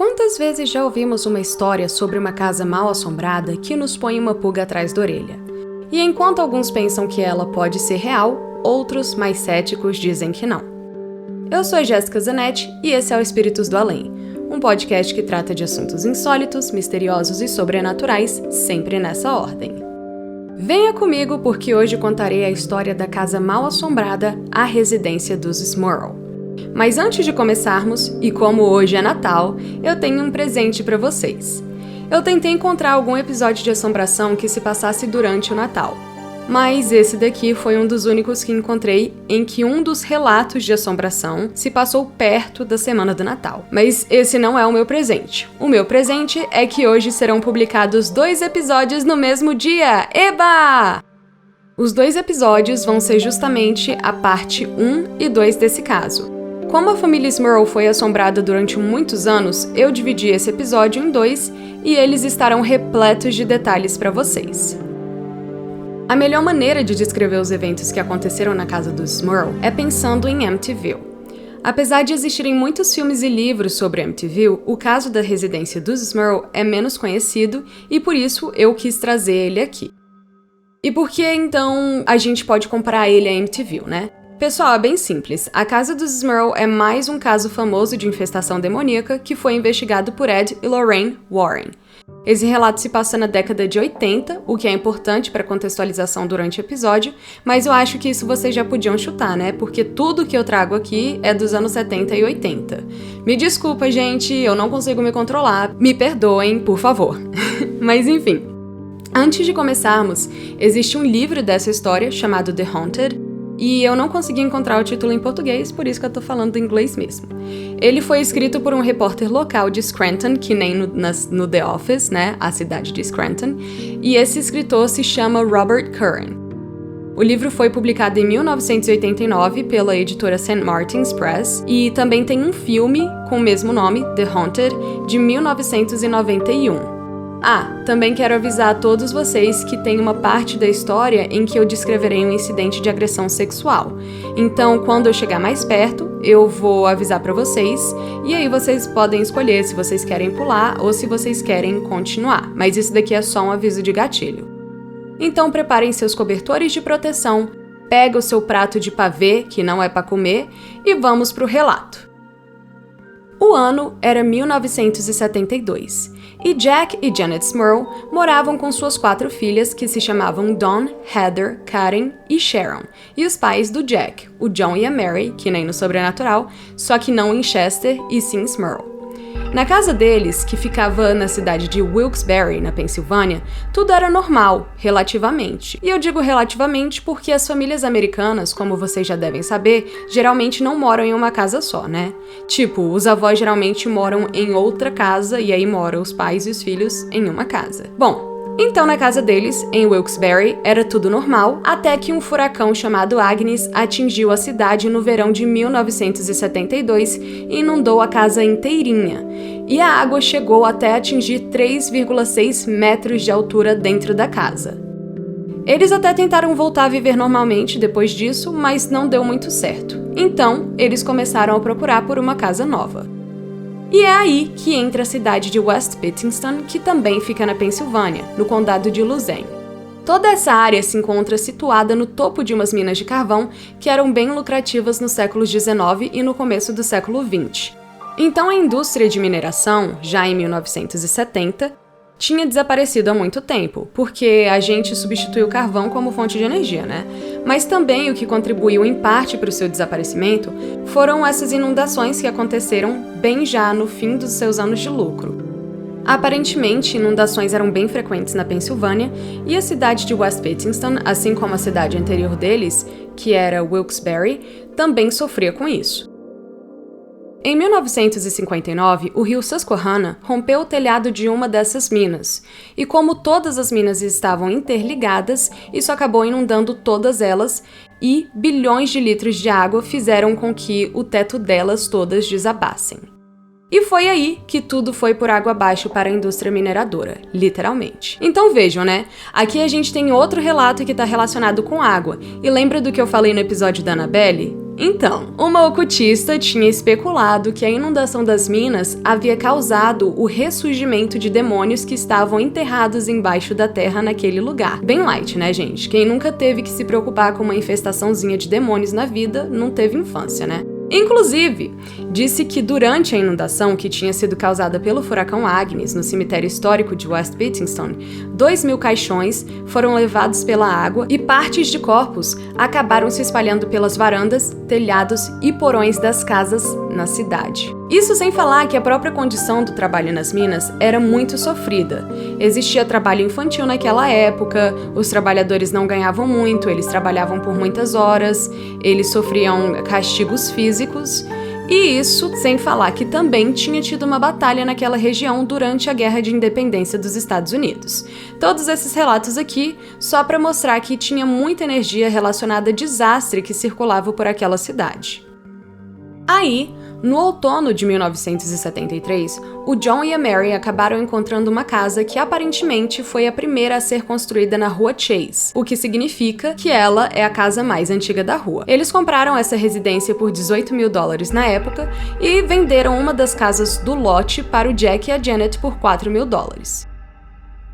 Quantas vezes já ouvimos uma história sobre uma casa mal-assombrada que nos põe uma pulga atrás da orelha? E enquanto alguns pensam que ela pode ser real, outros, mais céticos, dizem que não. Eu sou a Jéssica Zanetti e esse é o Espíritos do Além, um podcast que trata de assuntos insólitos, misteriosos e sobrenaturais, sempre nessa ordem. Venha comigo porque hoje contarei a história da casa mal-assombrada, a residência dos Smurl. Mas antes de começarmos, e como hoje é Natal, eu tenho um presente para vocês. Eu tentei encontrar algum episódio de assombração que se passasse durante o Natal, mas esse daqui foi um dos únicos que encontrei em que um dos relatos de assombração se passou perto da semana do Natal. Mas esse não é o meu presente. O meu presente é que hoje serão publicados 2 episódios no mesmo dia! Eba! Os 2 episódios vão ser justamente a parte 1 e 2 desse caso. Como a família Smurl foi assombrada durante muitos anos, eu dividi esse episódio em 2 e eles estarão repletos de detalhes para vocês. A melhor maneira de descrever os eventos que aconteceram na casa dos Smurl é pensando em Amityville. Apesar de existirem muitos filmes e livros sobre Amityville, o caso da residência dos Smurl é menos conhecido e por isso eu quis trazer ele aqui. E por que então a gente pode comparar ele a Amityville, né? Pessoal, é bem simples. A casa dos Smurl é mais um caso famoso de infestação demoníaca que foi investigado por Ed e Lorraine Warren. Esse relato se passa na década de 80, o que é importante para contextualização durante o episódio, mas eu acho que isso vocês já podiam chutar, né? Porque tudo que eu trago aqui é dos anos 70 e 80. Me desculpa, gente, eu não consigo me controlar. Me perdoem, por favor. Mas enfim. Antes de começarmos, existe um livro dessa história chamado The Haunted, e eu não consegui encontrar o título em português, por isso que eu tô falando em inglês mesmo. Ele foi escrito por um repórter local de Scranton, que nem no The Office, né, a cidade de Scranton, e esse escritor se chama Robert Curran. O livro foi publicado em 1989 pela editora St. Martin's Press, e também tem um filme com o mesmo nome, The Haunted, de 1991. Também quero avisar a todos vocês que tem uma parte da história em que eu descreverei um incidente de agressão sexual. Então, quando eu chegar mais perto, eu vou avisar pra vocês, e aí vocês podem escolher se vocês querem pular ou se vocês querem continuar. Mas isso daqui é só um aviso de gatilho. Então, preparem seus cobertores de proteção, pega o seu prato de pavê, que não é pra comer, e vamos pro relato. O ano era 1972, e Jack e Janet Smurl moravam com suas 4 filhas que se chamavam Dawn, Heather, Karen e Sharon, e os pais do Jack, o John e a Mary, que nem no Sobrenatural, só que não em Chester e sim Smurl. Na casa deles, que ficava na cidade de Wilkes-Barre, na Pensilvânia, tudo era normal, relativamente. E eu digo relativamente porque as famílias americanas, como vocês já devem saber, geralmente não moram em uma casa só, né? Tipo, os avós geralmente moram em outra casa e aí moram os pais e os filhos em uma casa. Bom, então na casa deles, em Wilkes-Barre, era tudo normal, até que um furacão chamado Agnes atingiu a cidade no verão de 1972 e inundou a casa inteirinha. E a água chegou até atingir 3,6 metros de altura dentro da casa. Eles até tentaram voltar a viver normalmente depois disso, mas não deu muito certo. Então, eles começaram a procurar por uma casa nova. E é aí que entra a cidade de West Pittston, que também fica na Pensilvânia, no condado de Luzerne. Toda essa área se encontra situada no topo de umas minas de carvão que eram bem lucrativas nos séculos XIX e no começo do século XX. Então a indústria de mineração, já em 1970, tinha desaparecido há muito tempo, porque a gente substituiu o carvão como fonte de energia, né? Mas também o que contribuiu em parte para o seu desaparecimento foram essas inundações que aconteceram bem já no fim dos seus anos de lucro. Aparentemente, inundações eram bem frequentes na Pensilvânia e a cidade de West Pittston, assim como a cidade anterior deles, que era Wilkes-Barre, também sofria com isso. Em 1959, o rio Susquehanna rompeu o telhado de uma dessas minas, e como todas as minas estavam interligadas, isso acabou inundando todas elas, e bilhões de litros de água fizeram com que o teto delas todas desabassem. E foi aí que tudo foi por água abaixo para a indústria mineradora, literalmente. Então vejam, né? Aqui a gente tem outro relato que está relacionado com água, e lembra do que eu falei no episódio da Annabelle? Então, uma ocultista tinha especulado que a inundação das minas havia causado o ressurgimento de demônios que estavam enterrados embaixo da terra naquele lugar. Bem light, né, gente? Quem nunca teve que se preocupar com uma infestaçãozinha de demônios na vida, não teve infância, né? Inclusive, disse que durante a inundação que tinha sido causada pelo furacão Agnes no cemitério histórico de West Pittington, 2.000 caixões foram levados pela água e partes de corpos acabaram se espalhando pelas varandas, telhados e porões das casas na cidade. Isso sem falar que a própria condição do trabalho nas minas era muito sofrida. Existia trabalho infantil naquela época, os trabalhadores não ganhavam muito, eles trabalhavam por muitas horas, eles sofriam castigos físicos, e isso sem falar que também tinha tido uma batalha naquela região durante a Guerra de Independência dos Estados Unidos. Todos esses relatos aqui só para mostrar que tinha muita energia relacionada a desastre que circulava por aquela cidade. Aí, no outono de 1973, o John e a Mary acabaram encontrando uma casa que aparentemente foi a primeira a ser construída na rua Chase, o que significa que ela é a casa mais antiga da rua. Eles compraram essa residência por $18.000 na época e venderam uma das casas do lote para o Jack e a Janet por $4.000.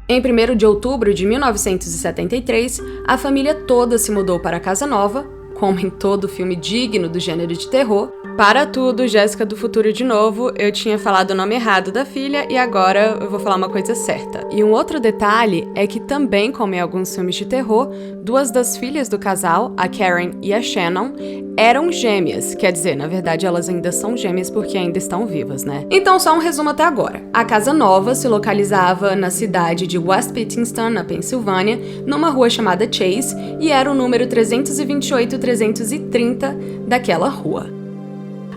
Em 1º de outubro de 1973, a família toda se mudou para a casa nova, como em todo filme digno do gênero de terror. Para tudo, Jéssica do Futuro de novo, eu tinha falado o nome errado da filha e agora eu vou falar uma coisa certa. E um outro detalhe é que também, como em alguns filmes de terror, 2 das filhas do casal, a Karen e a Shannon, eram gêmeas. Quer dizer, na verdade elas ainda são gêmeas porque ainda estão vivas, né? Então só um resumo até agora. A casa nova se localizava na cidade de West Pittington, na Pensilvânia, numa rua chamada Chase, e era o número 328-330 daquela rua.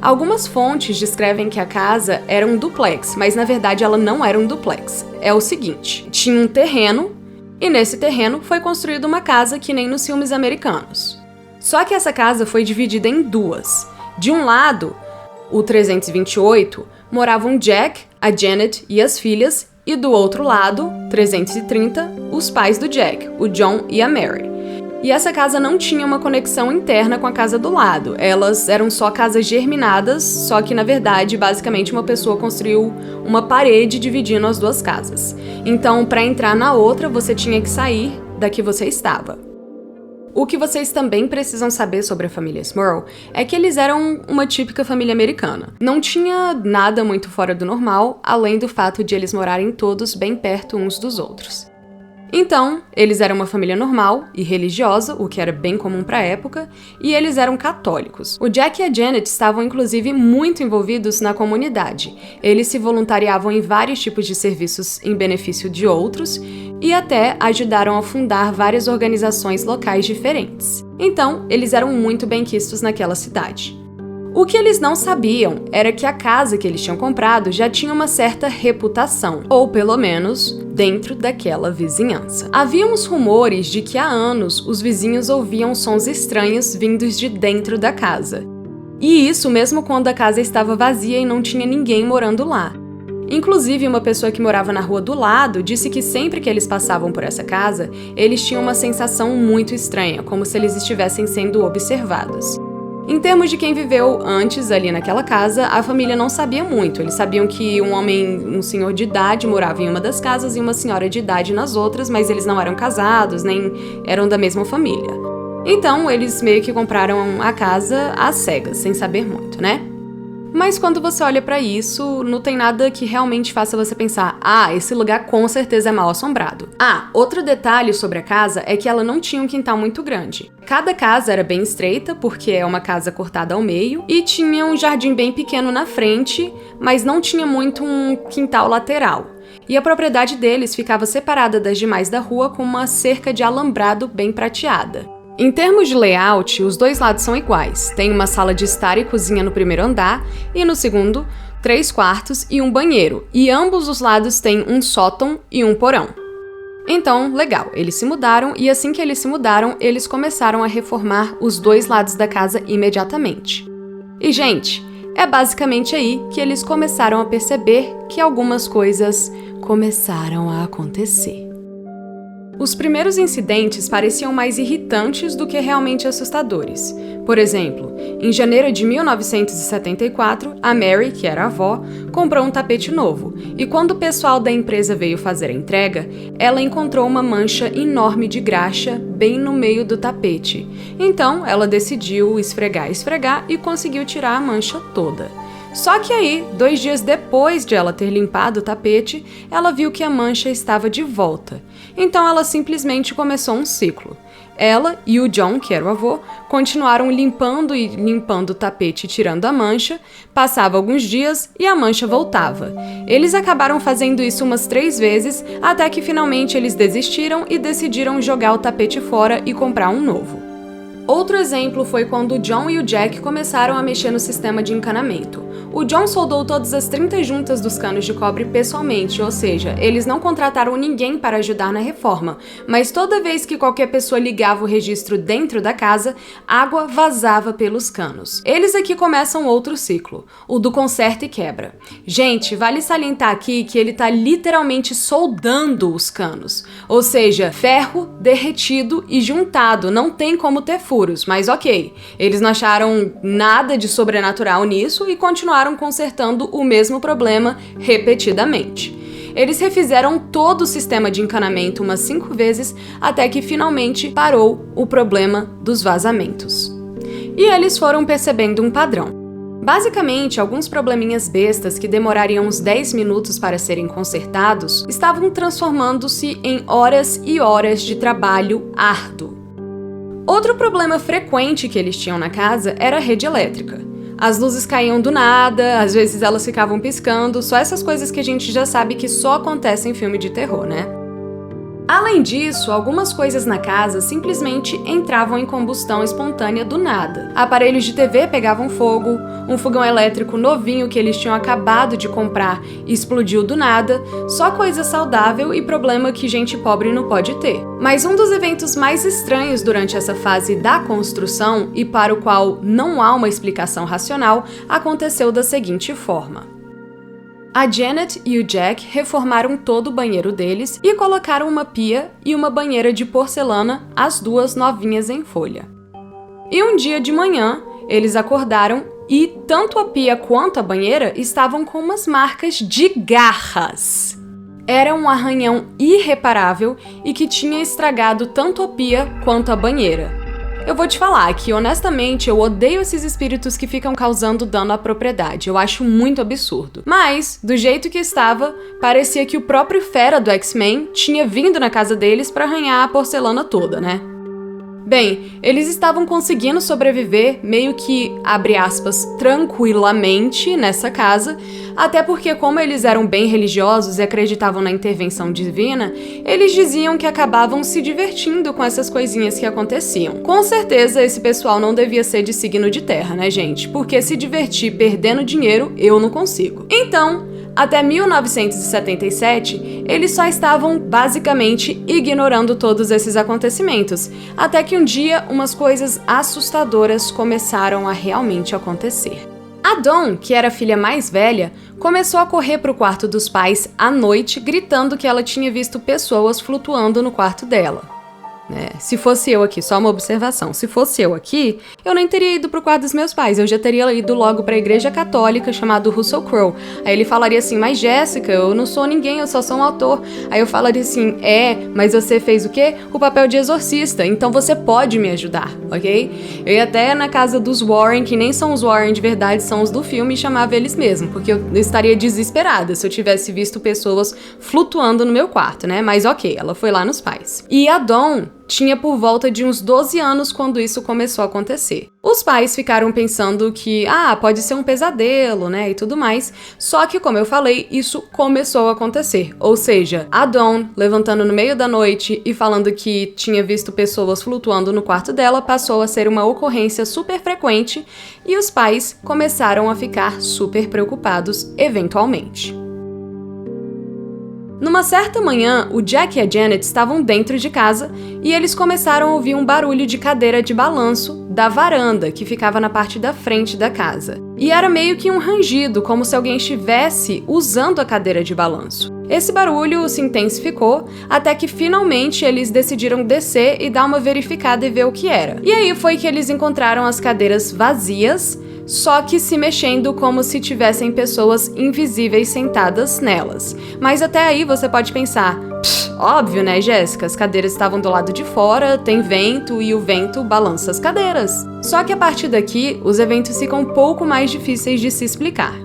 Algumas fontes descrevem que a casa era um duplex, mas na verdade ela não era um duplex. É o seguinte, tinha um terreno, e nesse terreno foi construída uma casa que nem nos filmes americanos. Só que essa casa foi dividida em 2. De um lado, o 328, moravam Jack, a Janet e as filhas, e do outro lado, 330, os pais do Jack, o John e a Mary. E essa casa não tinha uma conexão interna com a casa do lado, elas eram só casas germinadas, só que na verdade, basicamente uma pessoa construiu uma parede dividindo as 2 casas. Então, para entrar na outra, você tinha que sair da que você estava. O que vocês também precisam saber sobre a família Smurl é que eles eram uma típica família americana. Não tinha nada muito fora do normal, além do fato de eles morarem todos bem perto uns dos outros. Então, eles eram uma família normal e religiosa, o que era bem comum para a época, e eles eram católicos. O Jack e a Janet estavam inclusive muito envolvidos na comunidade. Eles se voluntariavam em vários tipos de serviços em benefício de outros e até ajudaram a fundar várias organizações locais diferentes. Então, eles eram muito bem-quistos naquela cidade. O que eles não sabiam era que a casa que eles tinham comprado já tinha uma certa reputação, ou pelo menos dentro daquela vizinhança. Havia uns rumores de que há anos os vizinhos ouviam sons estranhos vindos de dentro da casa. E isso mesmo quando a casa estava vazia e não tinha ninguém morando lá. Inclusive, uma pessoa que morava na rua do lado disse que sempre que eles passavam por essa casa, eles tinham uma sensação muito estranha, como se eles estivessem sendo observados. Em termos de quem viveu antes ali naquela casa, a família não sabia muito. Eles sabiam que um senhor de idade morava em uma das casas e uma senhora de idade nas outras, mas eles não eram casados, nem eram da mesma família. Então, eles meio que compraram a casa às cegas, sem saber muito, né? Mas quando você olha pra isso, não tem nada que realmente faça você pensar: ah, esse lugar com certeza é mal assombrado. Ah, outro detalhe sobre a casa é que ela não tinha um quintal muito grande. Cada casa era bem estreita, porque é uma casa cortada ao meio, e tinha um jardim bem pequeno na frente, mas não tinha muito um quintal lateral. E a propriedade deles ficava separada das demais da rua com uma cerca de alambrado bem prateada. Em termos de layout, os 2 lados são iguais. Tem uma sala de estar e cozinha no primeiro andar, e no segundo, 3 quartos e um banheiro. E ambos os lados têm um sótão e um porão. Então, legal, eles se mudaram, e assim que eles se mudaram, eles começaram a reformar os 2 lados da casa imediatamente. E, gente, é basicamente aí que eles começaram a perceber que algumas coisas começaram a acontecer. Os primeiros incidentes pareciam mais irritantes do que realmente assustadores. Por exemplo, em janeiro de 1974, a Mary, que era a avó, comprou um tapete novo, e quando o pessoal da empresa veio fazer a entrega, ela encontrou uma mancha enorme de graxa bem no meio do tapete. Então, ela decidiu esfregar e conseguiu tirar a mancha toda. Só que aí, 2 dias depois de ela ter limpado o tapete, ela viu que a mancha estava de volta. Então ela simplesmente começou um ciclo. Ela e o John, que era o avô, continuaram limpando o tapete e tirando a mancha. Passava alguns dias e a mancha voltava. Eles acabaram fazendo isso umas 3 vezes, até que finalmente eles desistiram e decidiram jogar o tapete fora e comprar um novo. Outro exemplo foi quando o John e o Jack começaram a mexer no sistema de encanamento. O John soldou todas as 30 juntas dos canos de cobre pessoalmente, ou seja, eles não contrataram ninguém para ajudar na reforma, mas toda vez que qualquer pessoa ligava o registro dentro da casa, água vazava pelos canos. Eles aqui começam outro ciclo, o do conserta e quebra. Gente, vale salientar aqui que ele tá literalmente soldando os canos, ou seja, ferro derretido e juntado, não tem como ter furos, mas ok, eles não acharam nada de sobrenatural nisso e continuaram consertando o mesmo problema repetidamente. Eles refizeram todo o sistema de encanamento umas 5 vezes até que finalmente parou o problema dos vazamentos. E eles foram percebendo um padrão. Basicamente, alguns probleminhas bestas que demorariam uns 10 minutos para serem consertados estavam transformando-se em horas e horas de trabalho árduo. Outro problema frequente que eles tinham na casa era a rede elétrica. As luzes caíam do nada, às vezes elas ficavam piscando, só essas coisas que a gente já sabe que só acontecem em filme de terror, né? Além disso, algumas coisas na casa simplesmente entravam em combustão espontânea do nada. Aparelhos de TV pegavam fogo, um fogão elétrico novinho que eles tinham acabado de comprar explodiu do nada, só coisa saudável e problema que gente pobre não pode ter. Mas um dos eventos mais estranhos durante essa fase da construção, e para o qual não há uma explicação racional, aconteceu da seguinte forma. A Janet e o Jack reformaram todo o banheiro deles e colocaram uma pia e uma banheira de porcelana, as duas novinhas em folha. E um dia de manhã, eles acordaram e tanto a pia quanto a banheira estavam com umas marcas de garras. Era um arranhão irreparável e que tinha estragado tanto a pia quanto a banheira. Eu vou te falar que, honestamente, eu odeio esses espíritos que ficam causando dano à propriedade. Eu acho muito absurdo. Mas, do jeito que estava, parecia que o próprio Fera do X-Men tinha vindo na casa deles para arranhar a porcelana toda, né? Bem, eles estavam conseguindo sobreviver meio que, abre aspas, tranquilamente nessa casa, até porque como eles eram bem religiosos e acreditavam na intervenção divina, eles diziam que acabavam se divertindo com essas coisinhas que aconteciam. Com certeza esse pessoal não devia ser de signo de terra, né, gente? Porque se divertir perdendo dinheiro, eu não consigo. Então, até 1977, eles só estavam basicamente ignorando todos esses acontecimentos, até que um dia umas coisas assustadoras começaram a realmente acontecer. A Dawn, que era a filha mais velha, começou a correr para o quarto dos pais à noite, gritando que ela tinha visto pessoas flutuando no quarto dela. Se fosse eu aqui, só uma observação, se fosse eu aqui, eu nem teria ido pro quarto dos meus pais, eu já teria ido logo pra igreja católica chamada Russell Crowe. Aí ele falaria assim, mas Jéssica, eu não sou ninguém, eu só sou um ator. Aí eu falaria assim, mas você fez o quê? O papel de exorcista, então você pode me ajudar, ok? Eu ia até na casa dos Warren, que nem são os Warren de verdade, são os do filme, e chamava eles mesmo, porque eu estaria desesperada se eu tivesse visto pessoas flutuando no meu quarto, né? Mas ok, ela foi lá nos pais. E a Dawn tinha por volta de uns 12 anos quando isso começou a acontecer. Os pais ficaram pensando que, pode ser um pesadelo, né, e tudo mais. Só que, como eu falei, isso começou a acontecer. Ou seja, a Dawn, levantando no meio da noite e falando que tinha visto pessoas flutuando no quarto dela, passou a ser uma ocorrência super frequente e os pais começaram a ficar super preocupados eventualmente. Numa certa manhã, o Jack e a Janet estavam dentro de casa e eles começaram a ouvir um barulho de cadeira de balanço da varanda que ficava na parte da frente da casa. e era meio que um rangido, como se alguém estivesse usando a cadeira de balanço. Esse barulho se intensificou até que finalmente eles decidiram descer e dar uma verificada e ver o que era. E aí foi que eles encontraram as cadeiras vazias, só que se mexendo como se tivessem pessoas invisíveis sentadas nelas. Mas até aí você pode pensar, óbvio, né, Jéssica? As cadeiras estavam do lado de fora, tem vento e o vento balança as cadeiras. Só que a partir daqui, os eventos ficam um pouco mais difíceis de se explicar.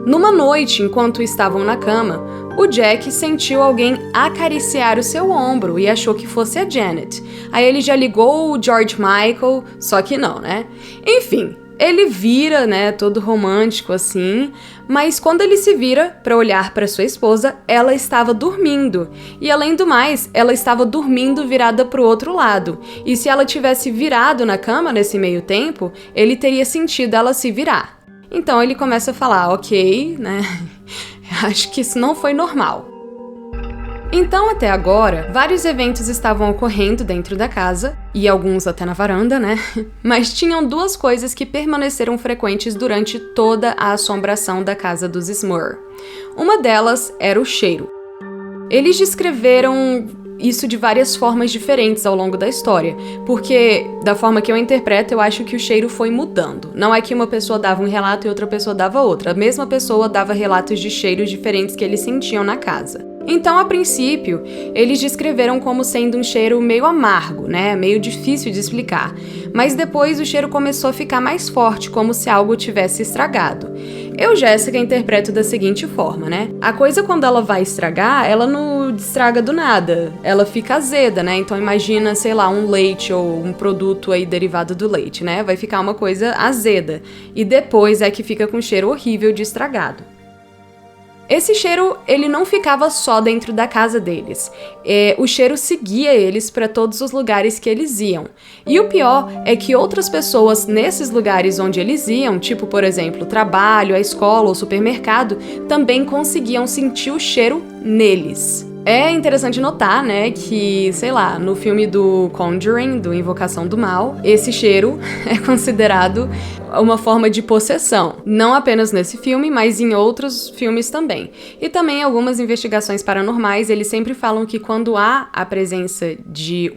Numa noite, enquanto estavam na cama, o Jack sentiu alguém acariciar o seu ombro e achou que fosse a Janet. Aí ele já ligou o George Michael, só que não, né? Enfim, ele vira, né, todo romântico assim, mas quando ele se vira para olhar para sua esposa, ela estava dormindo. E além do mais, ela estava dormindo virada para o outro lado. E se ela tivesse virado na cama nesse meio tempo, ele teria sentido ela se virar. Então ele começa a falar, ok, né, acho que isso não foi normal. Então, até agora, vários eventos estavam ocorrendo dentro da casa, e alguns até na varanda, né? Mas tinham duas coisas que permaneceram frequentes durante toda a assombração da casa dos Smurr. Uma delas era o cheiro. Eles descreveram isso de várias formas diferentes ao longo da história, porque, da forma que eu interpreto, eu acho que o cheiro foi mudando. Não é que uma pessoa dava um relato e outra pessoa dava outra. A mesma pessoa dava relatos de cheiros diferentes que eles sentiam na casa. Então, a princípio, eles descreveram como sendo um cheiro meio amargo, né? Meio difícil de explicar. Mas depois o cheiro começou a ficar mais forte, como se algo tivesse estragado. Eu, Jéssica, interpreto da seguinte forma, né? A coisa, quando ela vai estragar, ela não estraga do nada. Ela fica azeda, né? Então imagina, sei lá, um leite ou um produto aí derivado do leite, né? Vai ficar uma coisa azeda. E depois é que fica com cheiro horrível de estragado. Esse cheiro, ele não ficava só dentro da casa deles. O cheiro seguia eles para todos os lugares que eles iam. E o pior é que outras pessoas nesses lugares onde eles iam, tipo, por exemplo, o trabalho, a escola ou o supermercado, também conseguiam sentir o cheiro neles. É interessante notar, né, que, sei lá, no filme do Conjuring, do Invocação do Mal, esse cheiro é considerado uma forma de possessão. Não apenas nesse filme, mas em outros filmes também. E também algumas investigações paranormais, eles sempre falam que quando há a presença de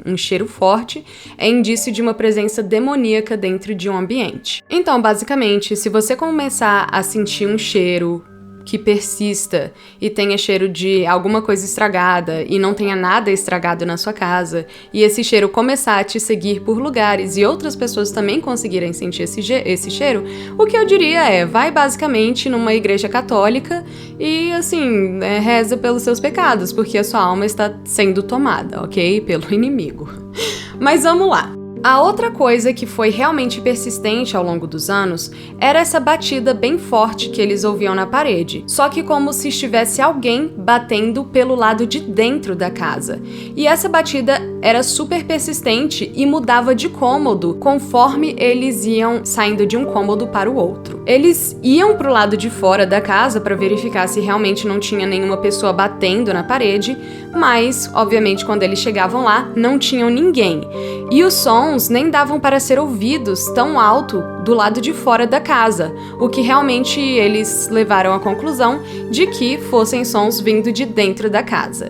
um cheiro forte, é indício de uma presença demoníaca dentro de um ambiente. Então, basicamente, se você começar a sentir um cheiro que persista e tenha cheiro de alguma coisa estragada e não tenha nada estragado na sua casa, e esse cheiro começar a te seguir por lugares e outras pessoas também conseguirem sentir esse cheiro, o que eu diria é, vai basicamente numa igreja católica e, assim, reza pelos seus pecados, porque a sua alma está sendo tomada, ok? Pelo inimigo. Mas vamos lá. A outra coisa que foi realmente persistente ao longo dos anos era essa batida bem forte que eles ouviam na parede, só que como se estivesse alguém batendo pelo lado de dentro da casa. E essa batida era super persistente e mudava de cômodo conforme eles iam saindo de um cômodo para o outro. Eles iam pro lado de fora da casa para verificar se realmente não tinha nenhuma pessoa batendo na parede, mas, obviamente, quando eles chegavam lá, não tinham ninguém. E os sons nem davam para ser ouvidos tão alto do lado de fora da casa, o que realmente eles levaram à conclusão de que fossem sons vindo de dentro da casa.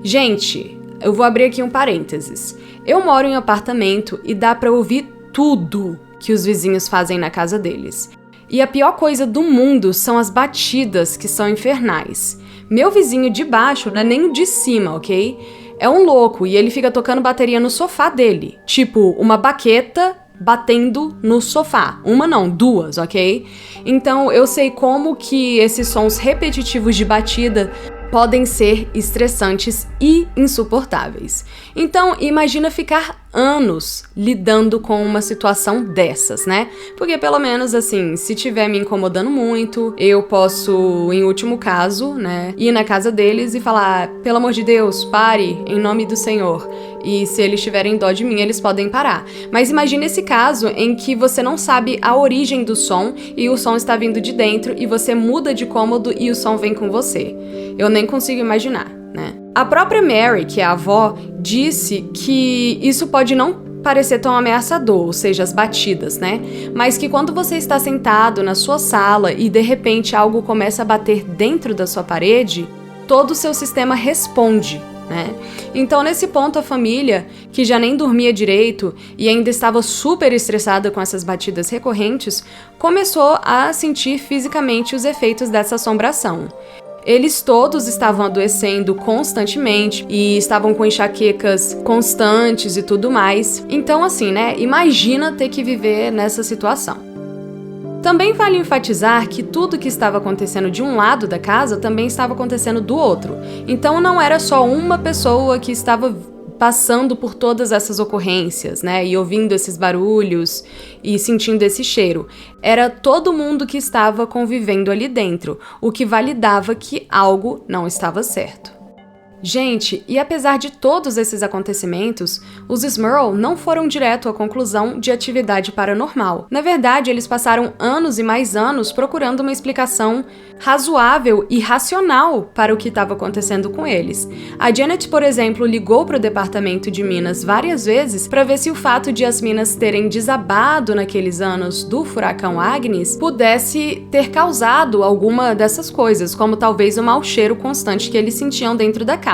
Gente, eu vou abrir aqui um parênteses. Eu moro em um apartamento e dá para ouvir tudo que os vizinhos fazem na casa deles. E a pior coisa do mundo são as batidas, que são infernais. Meu vizinho de baixo não é nem o de cima, ok? É um louco e ele fica tocando bateria no sofá dele. Tipo, uma baqueta batendo no sofá. Uma não, duas, ok? Então eu sei como que esses sons repetitivos de batida podem ser estressantes e insuportáveis. Então, imagina ficar anos lidando com uma situação dessas, né? Porque pelo menos assim, se tiver me incomodando muito, eu posso, em último caso, né, ir na casa deles e falar, pelo amor de Deus, pare, em nome do Senhor. E se eles tiverem dó de mim, eles podem parar. Mas imagine esse caso em que você não sabe a origem do som e o som está vindo de dentro e você muda de cômodo e o som vem com você. Eu nem consigo imaginar, né? A própria Mary, que é a avó, disse que isso pode não parecer tão ameaçador, ou seja, as batidas, né? Mas que quando você está sentado na sua sala e de repente algo começa a bater dentro da sua parede, todo o seu sistema responde, né? Então, nesse ponto, a família, que já nem dormia direito e ainda estava super estressada com essas batidas recorrentes, começou a sentir fisicamente os efeitos dessa assombração. Eles todos estavam adoecendo constantemente e estavam com enxaquecas constantes e tudo mais. Então, assim, né? Imagina ter que viver nessa situação. Também vale enfatizar que tudo que estava acontecendo de um lado da casa também estava acontecendo do outro. Então não era só uma pessoa que estava passando por todas essas ocorrências, né, e ouvindo esses barulhos e sentindo esse cheiro. Era todo mundo que estava convivendo ali dentro, o que validava que algo não estava certo. Gente, e apesar de todos esses acontecimentos, os Smurl não foram direto à conclusão de atividade paranormal. Na verdade, eles passaram anos e mais anos procurando uma explicação razoável e racional para o que estava acontecendo com eles. A Janet, por exemplo, ligou para o departamento de Minas várias vezes para ver se o fato de as minas terem desabado naqueles anos do furacão Agnes pudesse ter causado alguma dessas coisas, como talvez o mau cheiro constante que eles sentiam dentro da casa.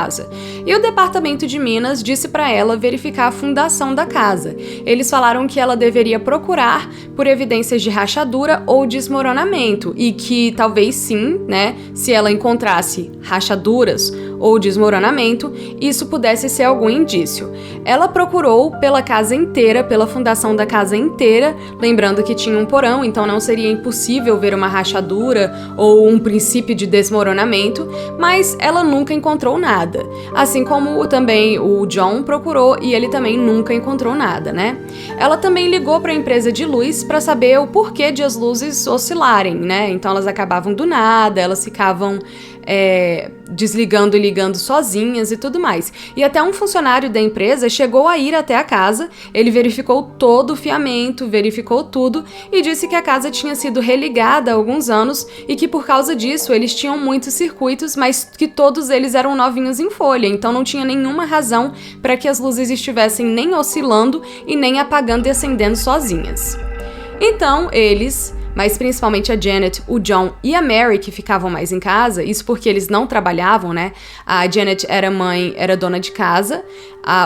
E o departamento de Minas disse para ela verificar a fundação da casa. Eles falaram que ela deveria procurar por evidências de rachadura ou desmoronamento e que talvez sim, né, se ela encontrasse rachaduras ou desmoronamento, isso pudesse ser algum indício. Ela procurou pela casa inteira, pela fundação da casa inteira, lembrando que tinha um porão, então não seria impossível ver uma rachadura ou um princípio de desmoronamento, mas ela nunca encontrou nada. Assim como também o John procurou e ele também nunca encontrou nada, né? Ela também ligou para a empresa de luz para saber o porquê de as luzes oscilarem, né? Então elas acabavam do nada, elas ficavam desligando e ligando sozinhas e tudo mais. E até um funcionário da empresa chegou a ir até a casa, ele verificou todo o fiamento, verificou tudo e disse que a casa tinha sido religada há alguns anos e que por causa disso eles tinham muitos circuitos, mas que todos eles eram novinhos em folha, então não tinha nenhuma razão para que as luzes estivessem nem oscilando e nem apagando e acendendo sozinhas. Então eles, mas principalmente a Janet, o John e a Mary, que ficavam mais em casa, isso porque eles não trabalhavam, né? A Janet era mãe, era dona de casa,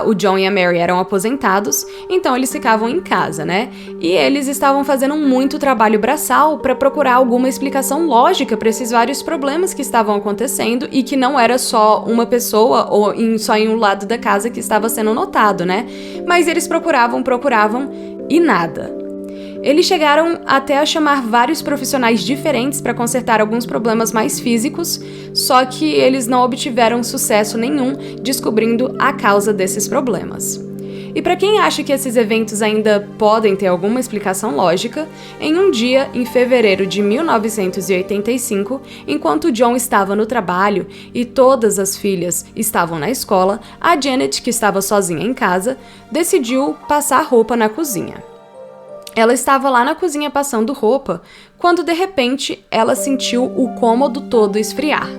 o John e a Mary eram aposentados, então eles ficavam em casa, né? E eles estavam fazendo muito trabalho braçal para procurar alguma explicação lógica para esses vários problemas que estavam acontecendo e que não era só uma pessoa ou só em um lado da casa que estava sendo notado, né? Mas eles procuravam e nada. Eles chegaram até a chamar vários profissionais diferentes para consertar alguns problemas mais físicos, só que eles não obtiveram sucesso nenhum descobrindo a causa desses problemas. E para quem acha que esses eventos ainda podem ter alguma explicação lógica, em um dia, em fevereiro de 1985, enquanto John estava no trabalho e todas as filhas estavam na escola, a Janet, que estava sozinha em casa, decidiu passar roupa na cozinha. Ela estava lá na cozinha passando roupa, quando de repente ela sentiu o cômodo todo esfriar.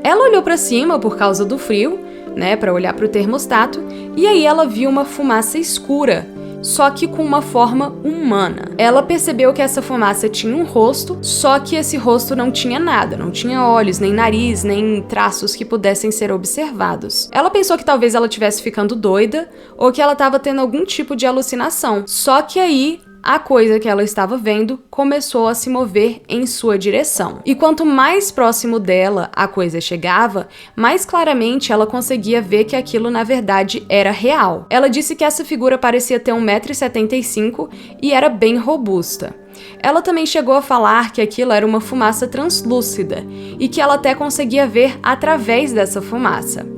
Ela olhou para cima por causa do frio, né, para olhar para o termostato, e aí ela viu uma fumaça escura, só que com uma forma humana. Ela percebeu que essa fumaça tinha um rosto, só que esse rosto não tinha nada, não tinha olhos, nem nariz, nem traços que pudessem ser observados. Ela pensou que talvez ela estivesse ficando doida ou que ela estava tendo algum tipo de alucinação, só que aí a coisa que ela estava vendo começou a se mover em sua direção. E quanto mais próximo dela a coisa chegava, mais claramente ela conseguia ver que aquilo na verdade era real. Ela disse que essa figura parecia ter 1,75 m e era bem robusta. Ela também chegou a falar que aquilo era uma fumaça translúcida e que ela até conseguia ver através dessa fumaça.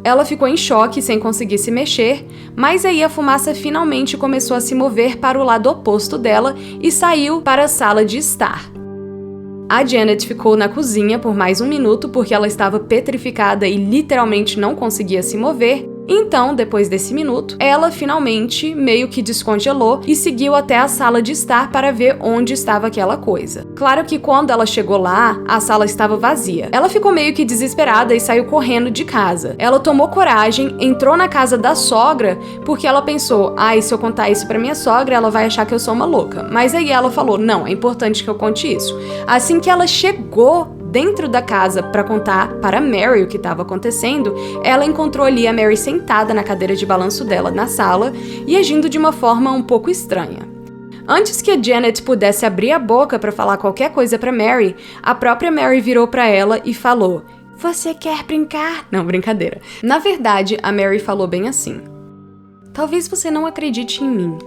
Ela ficou em choque sem conseguir se mexer, mas aí a fumaça finalmente começou a se mover para o lado oposto dela e saiu para a sala de estar. A Janet ficou na cozinha por mais um minuto porque ela estava petrificada e literalmente não conseguia se mover, Então, depois desse minuto, ela finalmente meio que descongelou e seguiu até a sala de estar para ver onde estava aquela coisa. Claro que quando ela chegou lá, a sala estava vazia. Ela ficou meio que desesperada e saiu correndo de casa. Ela tomou coragem, entrou na casa da sogra, porque ela pensou, se eu contar isso pra minha sogra, ela vai achar que eu sou uma louca. Mas aí ela falou, não, é importante que eu conte isso. Assim que ela chegou dentro da casa para contar para Mary o que estava acontecendo, ela encontrou ali a Mary sentada na cadeira de balanço dela na sala e agindo de uma forma um pouco estranha. Antes que a Janet pudesse abrir a boca para falar qualquer coisa para Mary, a própria Mary virou para ela e falou: "Você quer brincar?" Não, brincadeira. Na verdade, a Mary falou bem assim: "Talvez você não acredite em mim.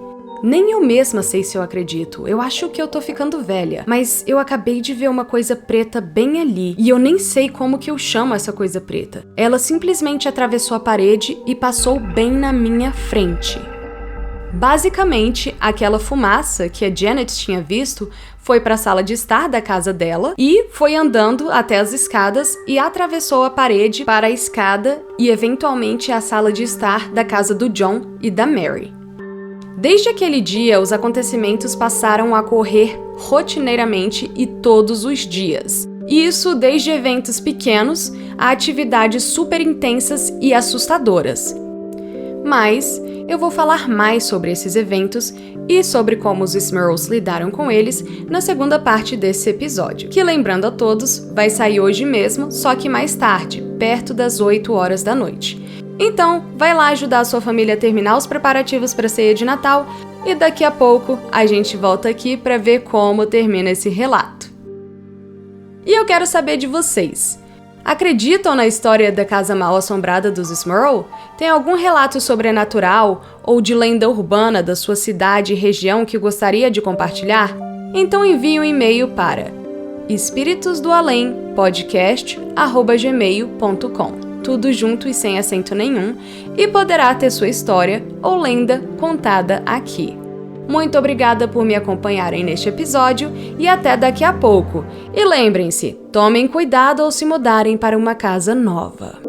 Nem eu mesma sei se eu acredito. Eu acho que eu tô ficando velha, mas eu acabei de ver uma coisa preta bem ali, e eu nem sei como que eu chamo essa coisa preta. Ela simplesmente atravessou a parede e passou bem na minha frente." Basicamente, aquela fumaça que a Janet tinha visto foi para a sala de estar da casa dela e foi andando até as escadas e atravessou a parede para a escada e eventualmente a sala de estar da casa do John e da Mary. Desde aquele dia, os acontecimentos passaram a ocorrer rotineiramente e todos os dias. E isso desde eventos pequenos a atividades super intensas e assustadoras. Mas eu vou falar mais sobre esses eventos e sobre como os Smurls lidaram com eles na segunda parte desse episódio, que, lembrando a todos, vai sair hoje mesmo, só que mais tarde, perto das 8 horas da noite. Então, vai lá ajudar a sua família a terminar os preparativos para a ceia de Natal e daqui a pouco a gente volta aqui para ver como termina esse relato. E eu quero saber de vocês. Acreditam na história da casa mal-assombrada dos Smurl? Tem algum relato sobrenatural ou de lenda urbana da sua cidade e região que gostaria de compartilhar? Então envie um e-mail para espiritosdoalém.podcast@gmail.com, tudo junto e sem acento nenhum, e poderá ter sua história ou lenda contada aqui. Muito obrigada por me acompanharem neste episódio e até daqui a pouco. E lembrem-se, tomem cuidado ao se mudarem para uma casa nova.